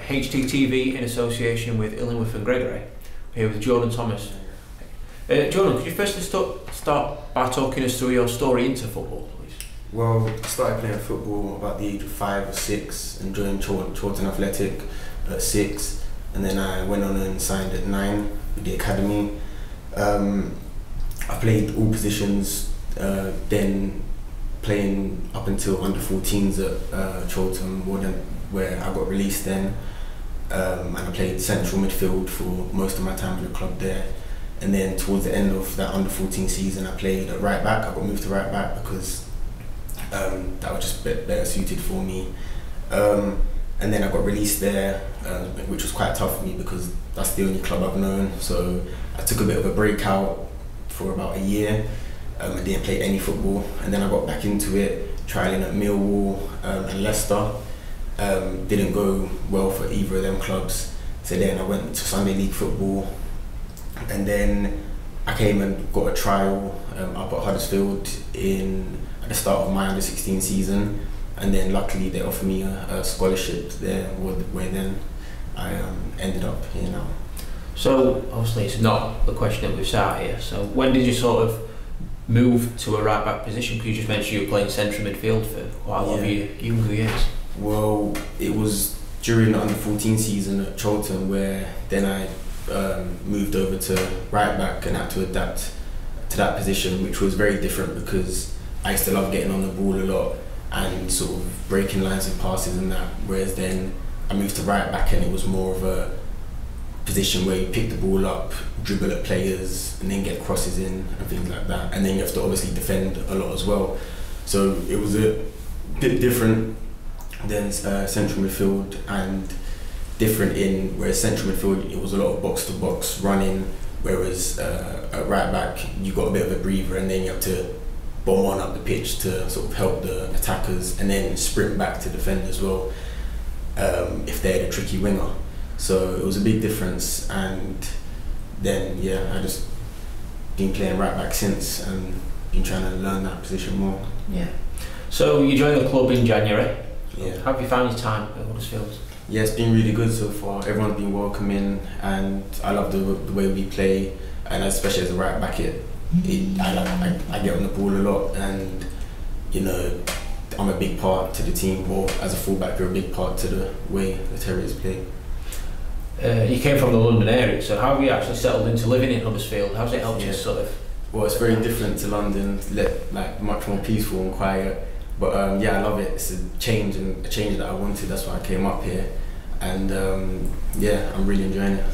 HTTV in association with Illingworth and Gregory. We're here with Jordan Thomas. Jordan, could you firstly start by talking us through your story into football, please? Well, I started playing football about the age of 5 or 6 and joined Chorlton Athletic at 6, and then I went on and signed at 9 with the academy. I played all positions, then playing up until under 14s at Chorlton, where I got released then, and I played central midfield for most of my time with the club there. And then towards the end of that under 14 season, I played at right back. I got moved to right back because that was just better suited for me. And then I got released there, which was quite tough for me because that's the only club I've known. So I took a bit of a breakout for about a year. I didn't play any football, and then I got back into it, trialing at Millwall and Leicester. Didn't go well for either of them clubs. So then I went to Sunday League football, and then I came and got a trial up at Huddersfield at the start of my under 16 season, and then luckily they offered me a scholarship there, where then I ended up here now. So obviously it's not the question that we've started here. So when did you sort of move to a right back position? Because you just mentioned you were playing central midfield for quite a lot of your younger years. Well, it was during the under 14 season at Chorlton where then I moved over to right back and had to adapt to that position, which was very different because I used to love getting on the ball a lot and sort of breaking lines of passes and that, whereas then I moved to right back and it was more of a position where you pick the ball up, dribble at players and then get crosses in and things like that, and then you have to obviously defend a lot as well. So it was a bit different than central midfield, and different in whereas central midfield it was a lot of box to box running, whereas at right back you got a bit of a breather and then you have to bomb on up the pitch to sort of help the attackers and then sprint back to defend as well if they're the tricky winger. So it was a big difference, and then I just been playing right back since and been trying to learn that position more. Yeah. So you joined the club in January. Yeah. How have you found your time at Huddersfield? Yeah, it's been really good so far. Everyone's been welcoming, and I love the way we play, and especially as a right back, I get on the ball a lot, and you know I'm a big part to the team. Or as a fullback, you're a big part to the way the Terriers play. You came from the London area, so how have you actually settled into living in Huddersfield? How's it helped you sort of? Well, it's very different to London, like much more peaceful and quiet. But I love it. It's a change that I wanted. That's why I came up here, and I'm really enjoying it.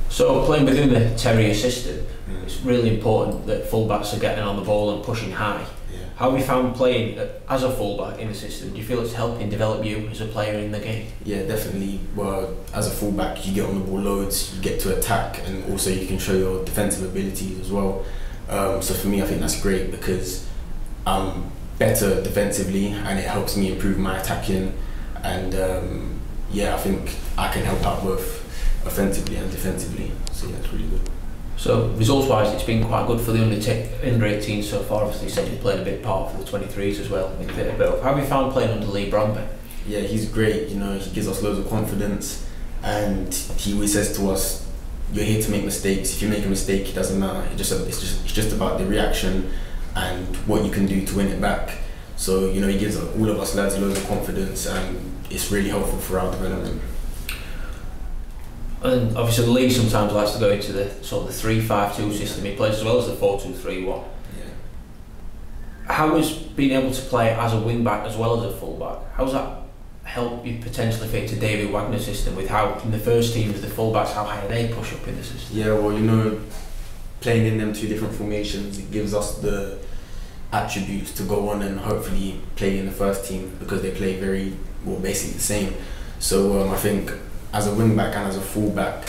So playing within the Terrier system, it's really important that fullbacks are getting on the ball and pushing high. Yeah. How have you found playing as a fullback in the system? Do you feel it's helping develop you as a player in the game? Yeah, definitely. Well, as a fullback, you get on the ball loads, you get to attack, and also you can show your defensive abilities as well. So for me, I think that's great because I'm better defensively, and it helps me improve my attacking. And I think I can help out both offensively and defensively. So yeah, it's really good. So results-wise, it's been quite good for the under 18s so far. Obviously, you said you played a big part for the 23s as well. How have you found playing under Lee Bromby? Yeah, he's great. You know, he gives us loads of confidence, and he always says to us, "You're here to make mistakes. If you make a mistake, it doesn't matter. It's just about the reaction and what you can do to win it back." So you know, he gives all of us lads loads of confidence, and it's really helpful for our development. And obviously the league sometimes likes to go into the sort of the 3-5-2 system he plays, as well as the 4-2-3-1. Yeah. How has being able to play as a wing back as well as a full back, how's that help you potentially fit into David Wagner's system, with how in the first team with the full backs, how high they push up in the system? Yeah, well, you know, playing in them two different formations, it gives us the attributes to go on and hopefully play in the first team, because they play basically the same. So I think as a wing back and as a fullback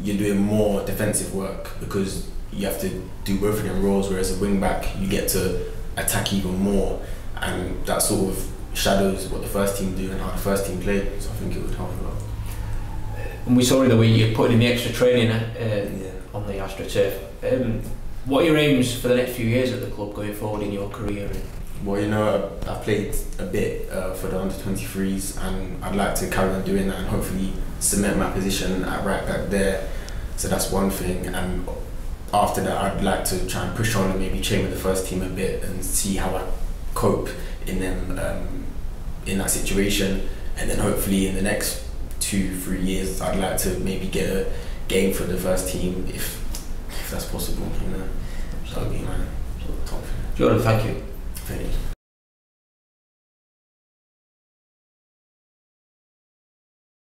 you're doing more defensive work because you have to do both of them roles, whereas a wing back you get to attack even more, and that sort of shadows what the first team do and how the first team play. So I think it would help a lot. And we saw in the week you're putting in the extra training on the AstroTurf. What are your aims for the next few years at the club going forward in your career? Well, I've played a bit for the under-23s, and I'd like to carry on doing that and hopefully cement my position at right back there. So that's one thing. And after that, I'd like to try and push on and maybe train with the first team a bit and see how I cope in that situation. And then hopefully in the next 2-3 years, I'd like to maybe get a game for the first team if that's possible. So that'd be my top thing. Jordan, thank you. Thank you.